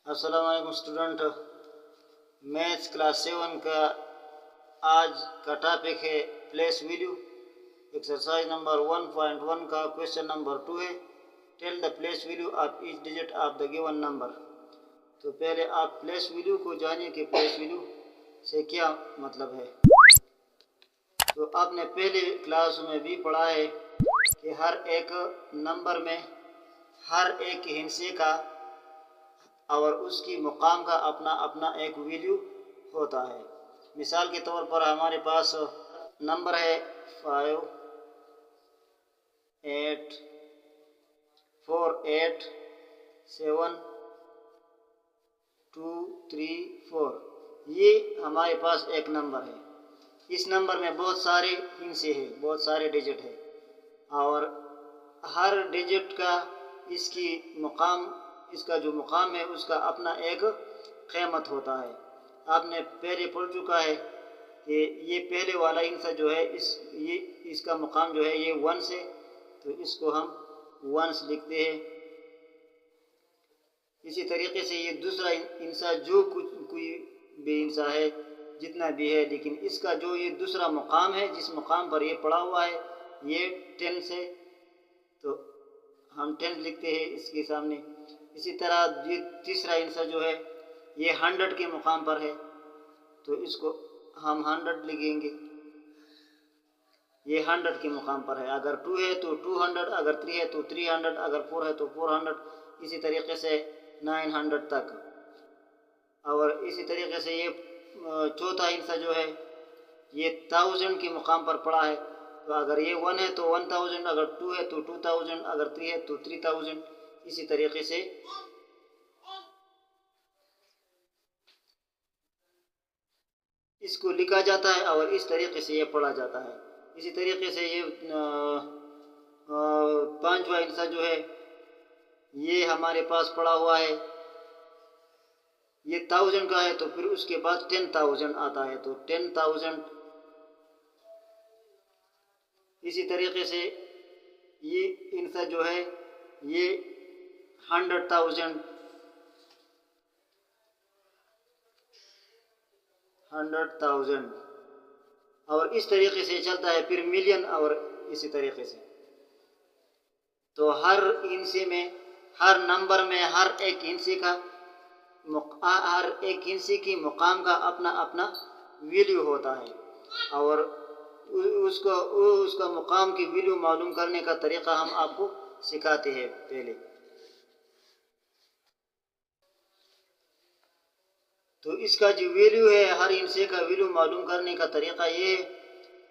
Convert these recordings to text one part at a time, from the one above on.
अस्सलाम वालेकुम student. Maths class 7 का आज का टॉपिक है प्लेस वैल्यू। एक्सरसाइज नंबर 1.1 का क्वेश्चन नंबर 2 है, tell the place value of each digit of the given number. तो पहले आप प्लेस वैल्यू को जानिए कि प्लेस वैल्यू से क्या मतलब है। तो आपने पहले क्लास में भी पढ़ा है कि हर एक नंबर में हर एक हिस्से का और उसकी मुकाम का अपना अपना एक वैल्यू होता है। मिसाल के तौर पर हमारे पास नंबर है 5 8 4 8 7 2 3 4। ये हमारे पास एक नंबर है। इस नंबर में बहुत सारे हिस्से हैं, बहुत सारे डिजिट है और हर डिजिट का इसका जो मुकाम है उसका अपना एक कीमत होता है। आपने पहले पढ़ चुका है कि ये पहले वाला हिस्सा जो है इसका मुकाम जो है ये 1 है, तो इसको हम 1 लिखते हैं। इसी तरीके से ये दूसरा हिस्सा जो कोई भी हिस्सा है जितना भी है, लेकिन इसका जो ये दूसरा मुकाम है जिस मुकाम पर ये पड़ा हुआ है ये 10 है, तो हम 10 लिखते हैं इसके सामने। इसी तरह ये तीसरा हिस्सा जो है ये 100 के मुकाम पर है, तो इसको हम 100 लिखेंगे, ये 100 के मुकाम पर है। अगर 2 है तो 200, अगर 3 है तो 300, अगर 4 है तो 400, इसी तरीके से 900 तक। और इसी तरीके से ये चौथा हिस्सा जो है ये 1000 के मुकाम पर पड़ा है, तो अगर ये 1 है तो 1000, अगर 2 है तो 2000, अगर 3 है तो 3000। इसी तरीके से इसको लिखा जाता है और इस तरीके से ये पढ़ा जाता है। इसी तरीके से ये पांचवा हिस्सा जो है ये हमारे पास पड़ा हुआ है, ये 1000 का है, तो फिर उसके बाद 10,000 आता है, तो 10,000। इसी तरीके से ये हिस्सा जो है ये 100,000 और इस तरीके से चलता है, फिर मिलियन और इसी तरीके से। तो हर हिस्से में, हर नंबर में हर एक हिस्से की मुकाम का अपना अपना वैल्यू होता है और उसका मुकाम की वैल्यू मालूम करने का तरीका हम आपको सिखाते हैं पहले। तो इसका जो वैल्यू है, हर हिस्से का वैल्यू मालूम करने का तरीका ये है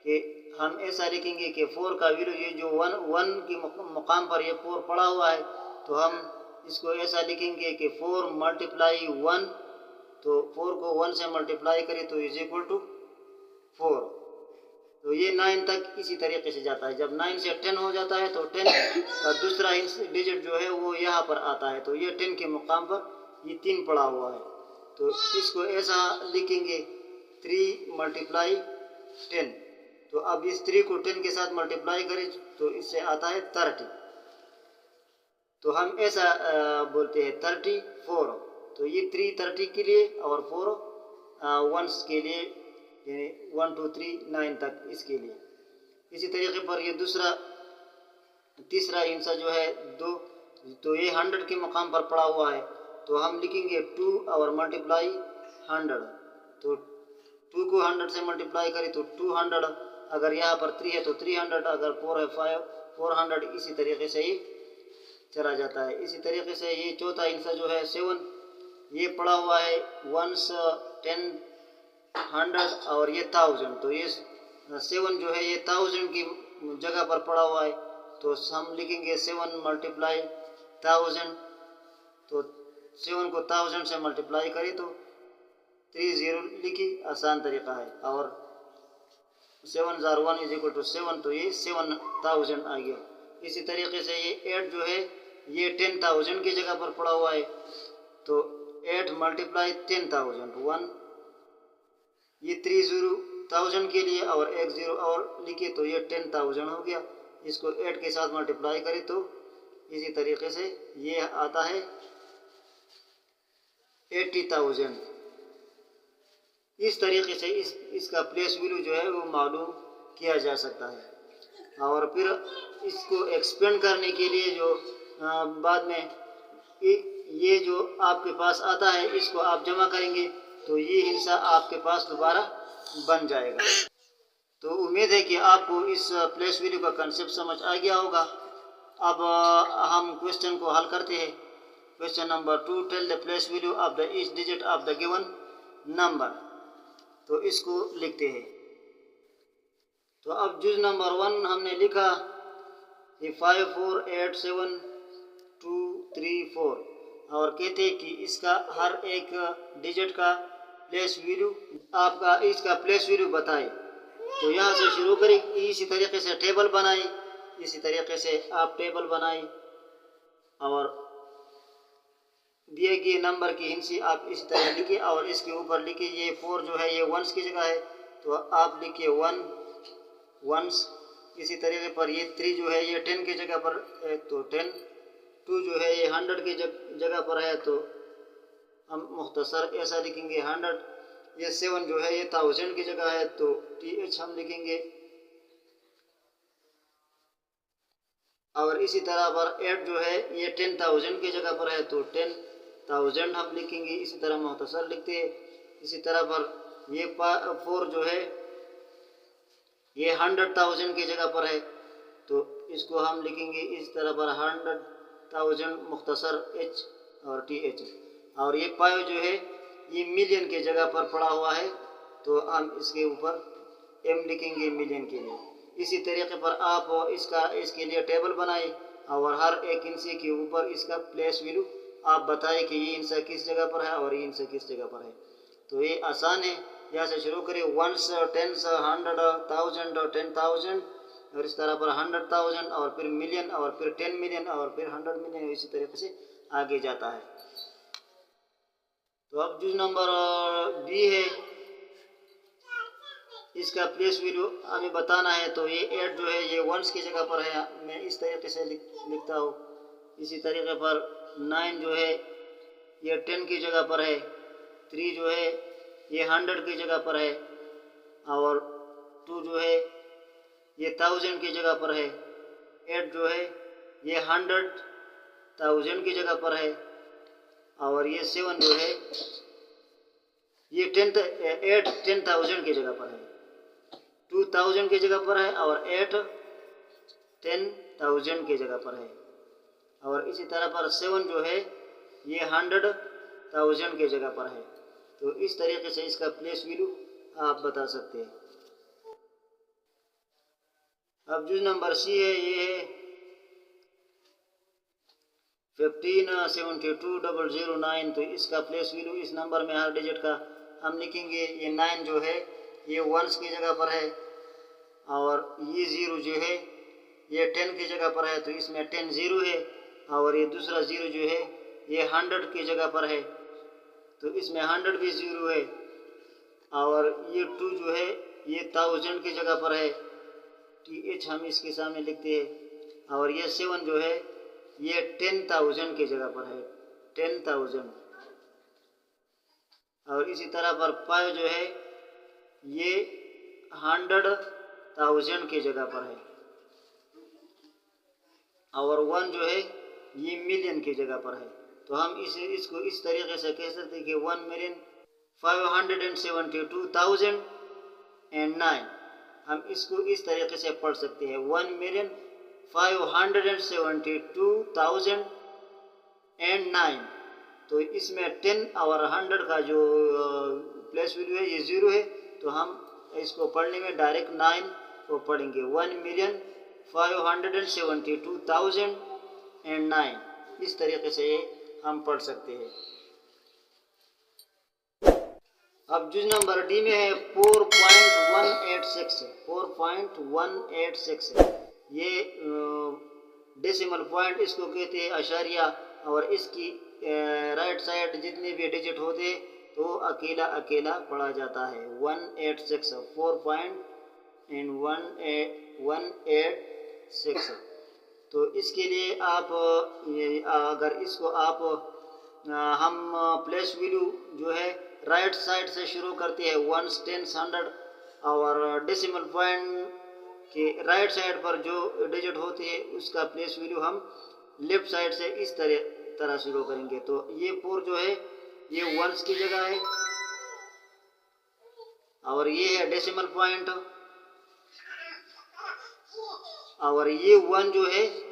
कि हम ऐसा लिखेंगे कि 4 का वैल्यू, ये जो 1 की मुकाम पर ये 4 पड़ा हुआ है, तो हम इसको ऐसा लिखेंगे कि 4 मल्टीप्लाई 1, तो 4 को 1 से मल्टीप्लाई करें तो इज इक्वल टू 4। तो ये 9 तक इसी तरीके से जाता है। जब 9 से 10 हो जाता है तो 10 का दूसरा डिजिट जो है वो यहाँ पर आता है, तो ये 10 के मुकाम पर ये 3 पड़ा हुआ है, तो इसको ऐसा लिखेंगे 3 मल्टीप्लाई 10। तो अब इस 3 को 10 के साथ मल्टीप्लाई करें तो इससे आता है 30। तो हम ऐसा बोलते हैं 34। तो ये 3 30 के लिए और 4 1s के लिए, यानी 1 2 3 9 तक इसके लिए। इसी तरीके पर ये तीसरा हिस्सा जो है 2, तो ये 100 के मुकाम पर पड़ा हुआ है, तो हम लिखेंगे 2 और मल्टीप्लाई 100। तो 2 को 100 से मल्टीप्लाई करें तो 200, अगर यहाँ पर 3 है तो 300, अगर 4 है 400। इसी तरीके से ये चला जाता है। इसी तरीके से ये चौथा हिस्सा जो है 7, ये पड़ा हुआ है 1s 10 100 और ये 1000। तो ये 7 जो है ये 1000 की जगह पर पड़ा हुआ है, तो हम लिखेंगे 7 मल्टीप्लाई 1000। तो 7 को 1000 से मल्टीप्लाई करें तो 30 लिखी, आसान तरीका है। और 7 * 1 इज इक्वल टू 7, तो ये 7000 आ गया। इसी तरीके से ये 8 जो है ये 10,000 की जगह पर पड़ा हुआ है, तो 8 मल्टीप्लाई 10,000 1, ये 30,000 के लिए और 1 0 और लिखे तो ये 10,000 हो गया। इसको 8 के साथ मल्टीप्लाई करें तो इसी तरीके से ये आता है 80,000. اس طریقے سے اس کا پلیس ویلیو جو ہے وہ معلوم کیا جا سکتا ہے. اور پھر اس کو ایکسپینڈ کرنے کے لیے جو بعد میں یہ جو آپ کے پاس آتا ہے اس کو آپ جمع کریں گے تو یہ حصہ آپ کے پاس دوبارہ بن جائے گا. تو امید ہے کہ آپ کو اس پلیس ویلیو کا کنسیپٹ سمجھ آ گیا ہوگا. اب ہم کوشچن کو حل کرتے ہیں. Question number 2, tell the place value of the each digit of the given number. تو اس کو لکھتے ہیں. تو اب جز نمبر 1 ہم نے لکھا 548723 اور کہتے ہیں کہ اس کا ہر ایک ڈیجٹ کا پلیس ویلیو آپ کا اس کا پلیس ویلیو بتائے. تو یہاں سے شروع کریں. اسی طریقے سے ٹیبل بنائی. اسی طریقے سے آپ ٹیبل بنائی اور دیے گئے نمبر کی ہندسی آپ اس طرح لکھیں اور اس کے اوپر لکھیں یہ 4 جو ہے یہ ونس کی جگہ ہے تو آپ لکھیں 1 ونس. اسی طریقے پر یہ 3 جو ہے یہ 10 کی جگہ پر ہے تو 10. 2 جو ہے یہ 100 کی جگہ پر ہے تو ہم مختصر ایسا لکھیں گے 100. یہ 7 جو ہے یہ 1000 کی جگہ ہے تو TH ہم لکھیں گے. اور اسی طرح پر 8 جو ہے یہ 10,000 کی جگہ پر ہے تو 10,000 ہم لکھیں گے. اسی طرح مختصر لکھتے ہیں. اسی طرح پر یہ 4 جو ہے یہ 100,000 کی جگہ پر ہے تو اس کو ہم لکھیں گے اس طرح پر 100,000 مختصر H اور TH. اور یہ 5 جو ہے یہ ملین کی جگہ پر پڑا ہوا ہے تو ہم اس کے اوپر M لکھیں گے ملین کے لیے. اسی طریقے پر آپ اس کے لیے ٹیبل بنائیں اور ہر ایک ہندسے کے اوپر اس کا پلیس ویلیو آپ بتائیں کہ یہ ہندسہ کس جگہ پر ہے اور یہ ہندسہ کس جگہ پر ہے. تو یہ آسان ہے. یہاں سے شروع کریں 1s 10s 100,000 اور 10,000 اور اس طرح پر 100,000 اور پھر ملین اور پھر 10 ملین اور پھر 100 ملین. اسی طریقے سے آگے جاتا ہے. تو اب جز نمبر B ہے. اس کا پلیس ویلیو ہمیں بتانا ہے تو یہ 8 جو ہے یہ ونس کی جگہ پر ہے. میں اس طریقے سے لکھتا ہوں. اسی طریقے پر 9 جو ہے یہ 10 کی جگہ پر ہے. 3 جو ہے یہ 100 کی جگہ پر ہے اور 2 جو ہے یہ 1000 کی جگہ پر ہے. 8 جو ہے یہ 100,000 کی جگہ پر ہے اور یہ 7 جو ہے یہ 10,000 کی جگہ پر ہے. 2,000 کی جگہ پر ہے اور 8 10,000 کی جگہ پر ہے. اور اسی طرح پر 7 جو ہے یہ 100,000 کی جگہ پر ہے. تو اس طریقے سے اس کا پلیس ویلیو آپ بتا سکتے ہیں. اب جو نمبر C ہے یہ ہے 1572,009. تو اس کا پلیس ویلیو اس نمبر میں ہر ڈیجٹ کا ہم لکھیں گے. یہ 9 جو ہے یہ ونس کی جگہ پر ہے اور یہ 0 جو ہے یہ 10 کی جگہ پر ہے تو اس میں 10 0 ہے اور یہ دوسرا 0 جو ہے یہ 100 کی جگہ پر ہے تو اس میں 100 بھی 0 ہے اور یہ 2 جو ہے یہ 1000 کی جگہ پر ہے. TH ہم اس کے سامنے لکھتے ہیں اور یہ 7 جو ہے یہ 10,000 کی جگہ پر ہے 10,000. اور اسی طرح پر 5 جو ہے یہ 100,000 کی جگہ پر ہے اور 1 جو ہے یہ ملین کی جگہ پر ہے. تو ہم اس کو اس طریقے سے کہہ سکتے ہیں کہ 1,572,009. ہم اس کو اس طریقے سے پڑھ سکتے ہیں 1,572,009. تو اس میں 10 اور 100 کا جو پلیس ویلیو ہے یہ 0 ہے تو ہم اس کو پڑھنے میں ڈائریکٹ 9 کو پڑھیں گے 1,572,009. اس طریقے سے ہم پڑھ سکتے ہیں. اب جز نمبر D میں ہے 4.186. یہ ڈیسیمل پوائنٹ اس کو کہتے ہیں اشاریہ اور اس کی رائٹ سائڈ جتنے بھی ڈیجٹ ہوتے تو اکیلا اکیلا پڑھا جاتا ہے 186 4.186. تو اس کے لیے آپ اگر اس کو آپ हम प्लेस वैल्यू जो है राइट साइड से शुरू करते हैं, वंस, टेंस, 100, और डेसिमल पॉइंट के राइट साइड पर जो डिजिट होती है उसका प्लेस वैल्यू हम लेफ्ट साइड से इस तरह शुरू करेंगे। तो ये 4 जो है ये वंस की जगह है, और ये है डेसिमल पॉइंट, और ये 1 जो है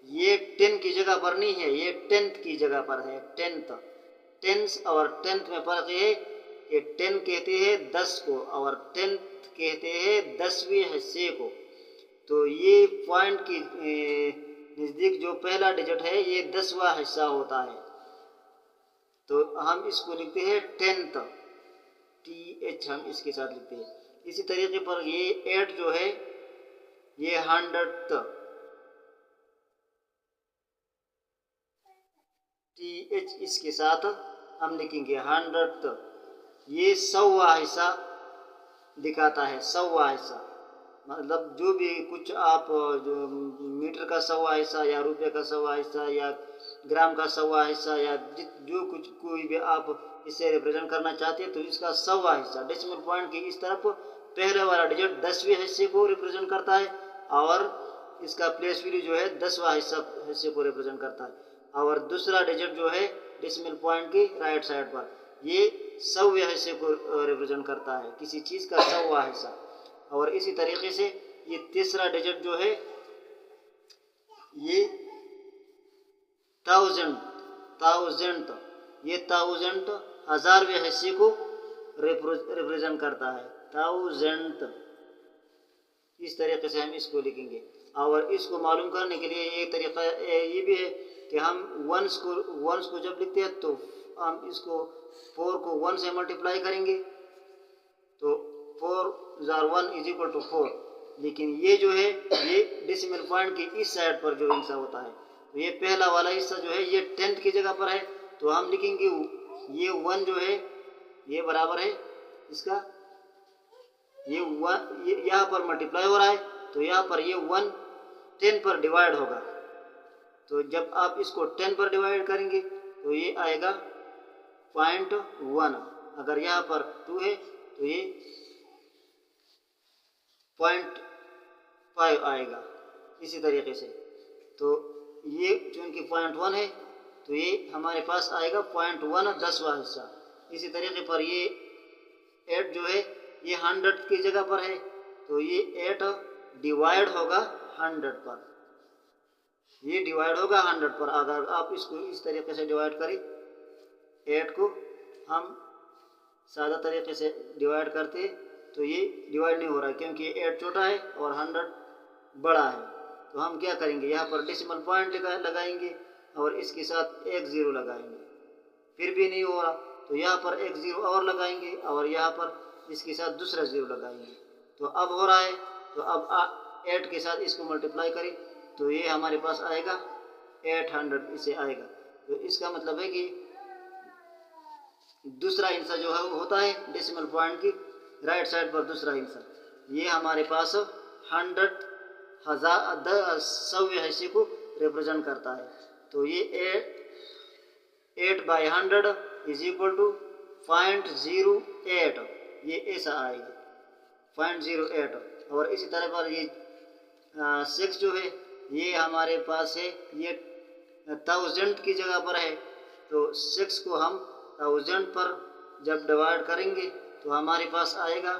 ये 10 की जगह पर नहीं है, ये 10th की जगह पर है। 10th और 10th में फर्क है कि 10 कहते हैं 10 को और 10th कहते हैं 10वें हिस्से को। तो ये पॉइंट की नज़दीक जो पहला डिजिट है ये 10वां हिस्सा होता है, तो हम इसको लिखते हैं 10th, TH हम इसके साथ लिखते हैं। इसी तरीके पर ये 8 जो है ये 100th, TH इसके साथ हम लिखेंगे 100th। ये 100वां हिस्सा दिखाता है, 100वां हिस्सा मतलब जो भी कुछ आप जो मीटर का 100वां हिस्सा या रुपये का 100वां हिस्सा या ग्राम का 100वां हिस्सा या जो कुछ कोई भी आप इससे रिप्रेजेंट करना चाहते हैं तो इसका 100वां हिस्सा डेसिमल पॉइंट की इस तरफ पहले वाला डिजिट 10वें हिस्से को रिप्रेजेंट करता है, और इसका प्लेस वैल्यू जो है 10वां हिस्से को रिप्रेजेंट करता है, और दूसरा डिजिट जो है डेसिमल पॉइंट की राइट साइड पर ये 100वें हिस्से को रिप्रेजेंट करता है, किसी चीज़ का 100वां हिस्सा। और इसी तरीके से ये तीसरा डिजिट जो है ये 1000th, ये 1000th 1000वें हिस्से को रिप्रेजेंट करता है, 1000th। इस तरीके से हम इसको लिखेंगे। और इसको मालूम करने के लिए एक तरीका ये भी है कि हम वंस को जब लिखते हैं तो हम इसको 4 को 1 से मल्टीप्लाई करेंगे, तो 4 * 1 = 4। लेकिन ये जो है ये डेसिमल पॉइंट की इस साइड पर जो हिस्सा होता है, तो ये पहला वाला हिस्सा जो है ये 10th की जगह पर है, तो हम लिखेंगे ये 1 जो है ये बराबर है इसका, ये 1 यहाँ पर मल्टीप्लाई हो रहा है, तो यहाँ पर ये 1 10 पर डिवाइड होगा। तो जब आप इसको 10 पर डिवाइड करेंगे तो ये आएगा 0.1। अगर यहाँ पर 2 है तो ये 0.5 आएगा। इसी तरीके से तो ये चूँकि 0.1 है तो ये हमारे पास आएगा 0.1 10वां हिस्सा। इसी तरीके पर ये 8 जो है ये 100th की जगह पर है, तो ये 8 डिवाइड होगा 100 पर, ये डिवाइड होगा 100 पर। अगर आप इसको इस तरीके से डिवाइड करें, 8 को हम सादा तरीके से डिवाइड करते तो ये डिवाइड नहीं हो रहा क्योंकि 8 छोटा है और 100 बड़ा है। तो हम क्या करेंगे, यहाँ पर डेसिमल पॉइंट लगाएंगे और इसके साथ एक 0 लगाएंगे, फिर भी नहीं हो रहा तो यहाँ पर एक 0 और लगाएंगे और यहाँ पर इसके साथ दूसरा 0 लगाएंगे, तो अब हो रहा है। तो अब 8 के साथ इसको मल्टीप्लाई करें तो ये हमारे पास आएगा 800 इसे आएगा। तो इसका मतलब है कि दूसरा हिस्सा जो है होता है डेसिमल पॉइंट की राइट साइड पर दूसरा हिस्सा, ये हमारे पास 100वें हिस्से को रिप्रेजेंट करता है। तो ये 8/100 = 0.08, ये ऐसा आएगा 0.08। और इसी तरह पर ये 6 जो है ये हमारे पास है ये 1000th की जगह पर है, तो 6 को हम 1000 पर जब डिवाइड करेंगे तो हमारे पास आएगा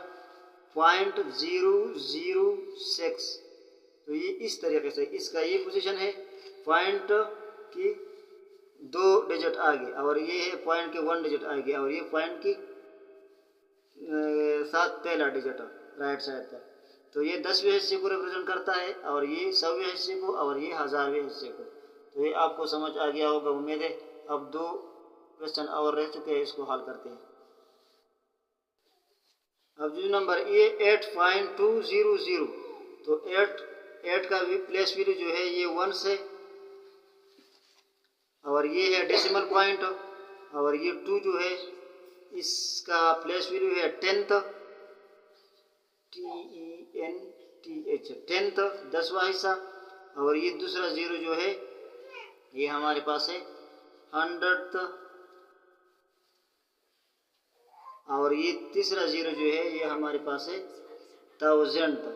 0.006। तो ये इस तरीके से इसका ये पोजीशन है, पॉइंट की 2 डिजिट आगे और ये है पॉइंट के 1 डिजिट आगे और ये पॉइंट की 7 पहला डिजिट राइट साइड पर। तो ये 10वें हिस्से को रिप्रेजेंट करता है और ये 100वें हिस्से को और ये 1000वें हिस्से को। तो ये आपको समझ आ गया होगा उम्मीद है। अब 2 क्वेश्चन और रह चुके हैं, इसको हल करते हैं। अब जो नंबर ये 8.200, तो 8 का भी प्लेस वैल्यू जो है ये 1 से, और ये है डेसिमल पॉइंट, और ये 2 जो है इसका प्लेस वैल्यू है 10th, TENTH 10th 10वां हिस्सा, और ये दूसरा 0 जो है ये हमारे पास है 100th اور یہ تیسرا زیرو جو ہے یہ ہمارے پاس ہے 1000th.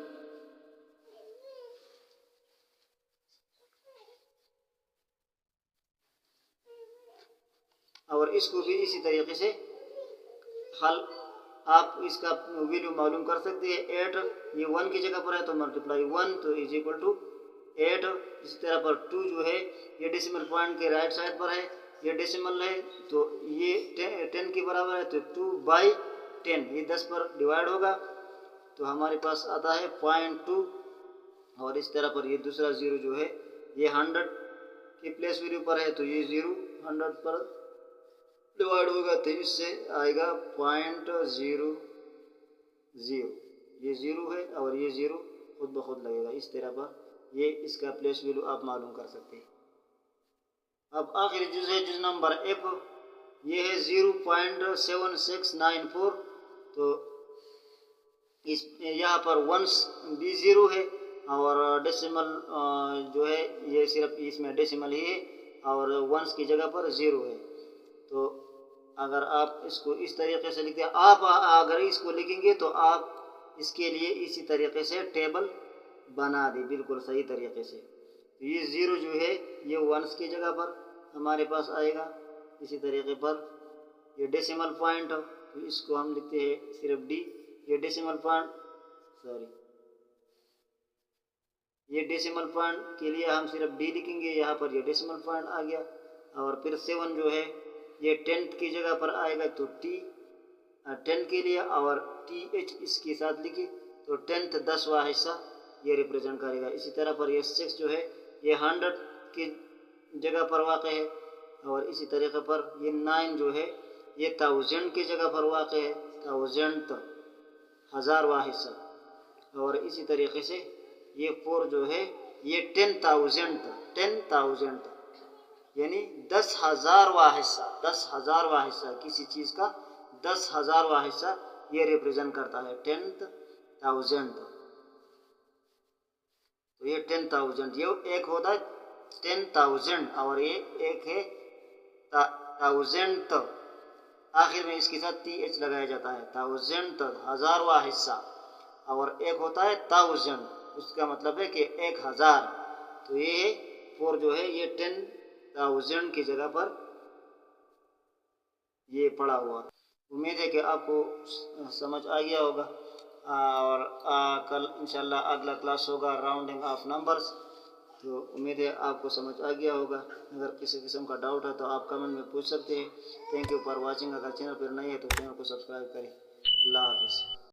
اور اس کو بھی اسی طریقے سے حل آپ اس کا ویلیو معلوم کر سکتے ہیں. 8 یہ 1 کی جگہ پر ہے تو ملٹیپلائی 1 تو از اکول ٹو 8. اسی طرح پر 2 جو ہے یہ ڈیسیمل پوائنٹ کے رائٹ سائڈ پر ہے, یہ ڈیسیمل ہے تو یہ 10 کے برابر ہے, تو 2/10 یہ 10 پر ڈیوائڈ ہوگا تو ہمارے پاس آتا ہے 0.2. اور اس طرح پر یہ دوسرا زیرو جو ہے یہ 100 کی پلیس ویلیو پر ہے تو یہ زیرو 100 پر ڈیوائڈ ہوگا تو اس سے آئے گا 0.00. یہ زیرو ہے اور یہ زیرو خود بخود لگے گا. اس طرح پر یہ اس کا پلیس ویلیو آپ معلوم کر سکتے ہیں. اب آخری جز ہے جز نمبر ایف, یہ ہے 0.7694. تو اس یہاں پر ونس بھی زیرو ہے اور ڈیسیمل جو ہے یہ صرف اس میں ڈیسیمل ہی ہے اور ونس کی جگہ پر زیرو ہے. تو اگر آپ اس کو اس طریقے سے لکھتے ہیں, آپ اگر اس کو لکھیں گے تو آپ اس کے لیے اسی طریقے سے ٹیبل بنا دیں بالکل صحیح طریقے سے. یہ زیرو جو ہے یہ ونس کی جگہ پر ہمارے پاس آئے گا. اسی طریقے پر یہ ڈیسیمل پوائنٹ تو اس کو ہم لکھتے ہیں صرف ڈی. یہ ڈیسیمل پوائنٹ یہ ڈیسیمل پوائنٹ کے لیے ہم صرف ڈی لکھیں گے. یہاں پر یہ ڈیسیمل پوائنٹ آ گیا. اور پھر 7 جو ہے یہ 10th کی جگہ پر آئے گا تو ٹی 10 کے لیے اور ٹی ایچ اس کے ساتھ لکھی تو 10th 10واں حصہ یہ ریپرزینٹ کرے گا. اسی طرح پر یہ 6 جو ہے یہ 100 کی جگہ پر واقع ہے اور اسی طریقے پر یہ 9 جو ہے یہ 1000 کی جگہ پر واقع ہے, 1000th 1000واں حصہ. اور اسی طریقے سے یہ 4 جو ہے یہ 10,000th یعنی 10,000واں حصہ, 10,000واں حصہ کسی چیز کا 10,000واں حصہ یہ ریپرزینٹ کرتا ہے 10,000th. تو یہ 10,000 یہ ایک ہوتا ہے 10,000 اور یہ ایک ہے 1000th. آخر میں اس کے ساتھ ٹی ایچ لگایا جاتا ہے 1000th 1000واں حصہ. اور ایک ہوتا ہے 1000 اس کا مطلب ہے کہ 1000. تو یہ 4 جو ہے یہ 10,000 کی جگہ پر یہ پڑا ہوا. امید ہے کہ آپ کو سمجھ آ گیا ہوگا اور کل انشاءاللہ اگلا کلاس ہوگا راؤنڈنگ آف نمبرز. تو امید ہے آپ کو سمجھ آ گیا ہوگا. اگر کسی قسم کا ڈاؤٹ ہے تو آپ کمنٹ میں پوچھ سکتے ہیں. Thank you for watching. اگر چینل پر نئے ہے تو چینل کو سبسکرائب کریں. اللہ حافظ.